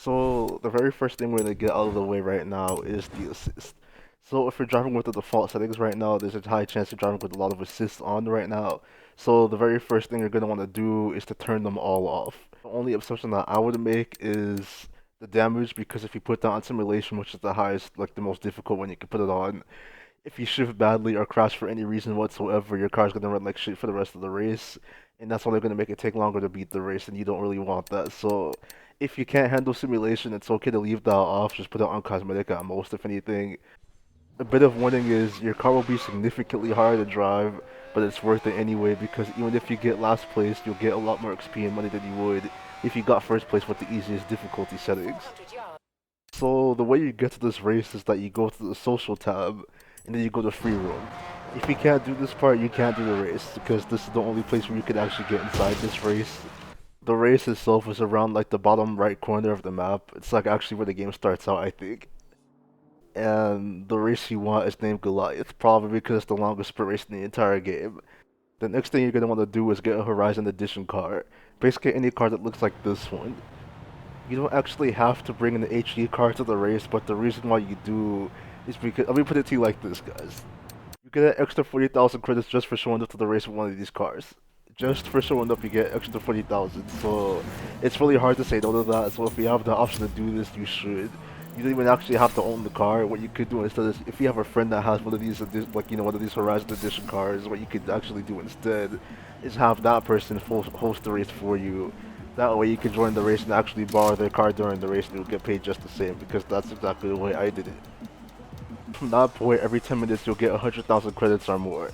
So the very first thing we're gonna get out of the way right now is the assist. So if you're driving with the default settings right now, there's a high chance you're driving with a lot of assists on right now. So the very first thing you're gonna want to do is to turn them all off. The only exception that I would make is the damage, because if you put that on simulation, which is the highest, like the most difficult one you can put it on, if you shift badly or crash for any reason whatsoever, your car's gonna run like shit for the rest of the race, and that's only gonna make it take longer to beat the race, and you don't really want that. So if you can't handle simulation, it's okay to leave that off. Just put it on cosmetic at most, if anything. A bit of warning is your car will be significantly harder to drive, but it's worth it anyway, because even if you get last place, you'll get a lot more XP and money than you would if you got first place with the easiest difficulty settings. So the way you get to this race is that you go to the social tab, and then you go to free roam. If you can't do this part, you can't do the race, because this is the only place where you can actually get inside this race. The race itself is around like the bottom right corner of the map. It's like actually where the game starts out, I think. And the race you want is named Goliath, probably because it's the longest sprint race in the entire game. The next thing you're going to want to do is get a Horizon Edition car. Basically any car that looks like this one. You don't actually have to bring an HD car to the race, but the reason why you do is because, let me put it to you like this, guys. You get an extra 40,000 credits just for showing up to the race with one of these cars. Just for showing up, you get extra 40,000. So it's really hard to say no to that. So if you have the option to do this, you should. You don't even actually have to own the car. What you could do instead is, if you have a friend that has one of these, like one of these Horizon Edition cars, what you could actually do instead is have that person host the race for you. That way you can join the race and actually borrow their car during the race, and you'll get paid just the same, because that's exactly the way I did it. From that point, every 10 minutes you'll get 100,000 credits or more.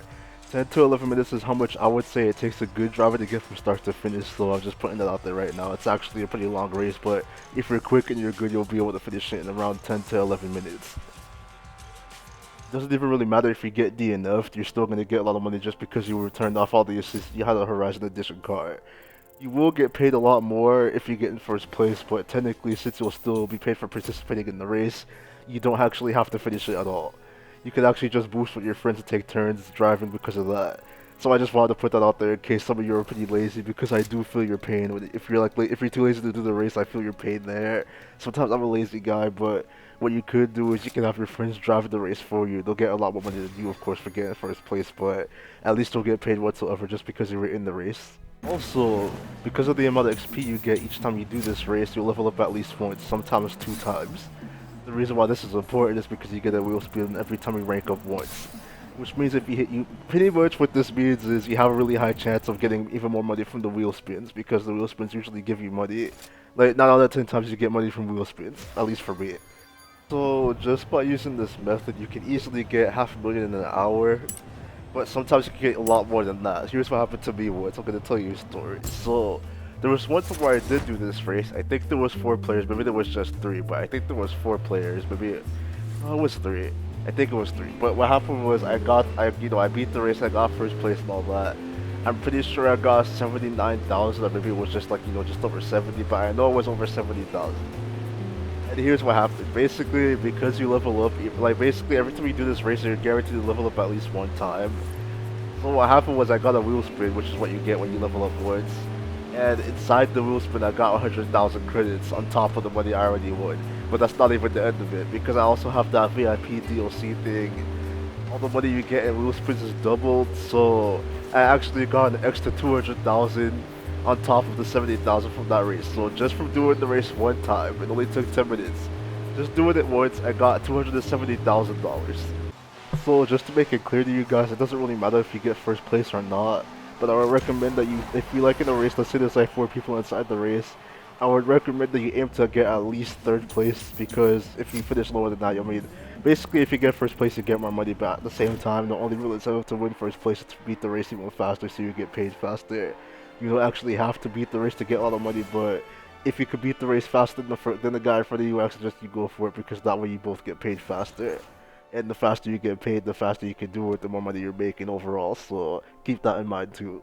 10 to 11 minutes is how much I would say it takes a good driver to get from start to finish, so I'm just putting that out there right now. It's actually a pretty long race, but if you're quick and you're good, you'll be able to finish it in around 10 to 11 minutes. Doesn't even really matter if you get DNF'd, you're still going to get a lot of money just because you returned off all the assists. You had a Horizon Edition car. You will get paid a lot more if you get in first place, but technically, since you'll still be paid for participating in the race, you don't actually have to finish it at all. You could actually just boost with your friends and take turns driving because of that. So I just wanted to put that out there in case some of you are pretty lazy, because I do feel your pain. If you're like, if you're too lazy to do the race, I feel your pain there. Sometimes I'm a lazy guy, but what you could do is you can have your friends driving the race for you. They'll get a lot more money than you, of course, for getting first place, but at least you'll get paid whatsoever just because you were in the race. Also, because of the amount of XP you get each time you do this race, you'll level up at least once, sometimes 2 times. The reason why this is important is because you get a wheel spin every time you rank up once. Which means if you hit pretty much what this means is you have a really high chance of getting even more money from the wheel spins, because the wheel spins usually give you money. Like, not all the 10 times you get money from wheel spins, at least for me. So just by using this method, you can easily get $500,000 in an hour, but sometimes you can get a lot more than that. Here's what happened to me once. I'm gonna tell you a story. So there was one time where I did do this race. I think there was 4 players, maybe there was just 3, but I think there was 4 players. Maybe no, it was 3. I think it was 3. But what happened was I beat the race. I got first place and all that. I'm pretty sure I got 79,000, or maybe it was just like just over 70. But I know it was over 70,000. And here's what happened. Basically, because you level up, like basically every time you do this race, you're guaranteed to level up at least 1 time. So what happened was I got a wheel spin, which is what you get when you level up once. And inside the wheel spin, I got 100,000 credits on top of the money I already won. But that's not even the end of it, because I also have that VIP DLC thing. All the money you get in wheel spins is doubled, so I actually got an extra 200,000 on top of the 70,000 from that race. So just from doing the race 1 time, it only took 10 minutes. Just doing it once, I got $270,000. So just to make it clear to you guys, it doesn't really matter if you get first place or not. But I would recommend that if you like in a race, let's say there's like 4 people inside the race, I would recommend that you aim to get at least 3rd place, because if you finish lower than that, I mean, basically if you get first place, you get more money, but at the same time, the only real incentive to win first place is to beat the race even faster, so you get paid faster. You don't actually have to beat the race to get a lot of money, but if you could beat the race faster than the guy in front of you, I suggest you go for it, because that way you both get paid faster. And the faster you get paid, the faster you can do it, the more money you're making overall, so keep that in mind too.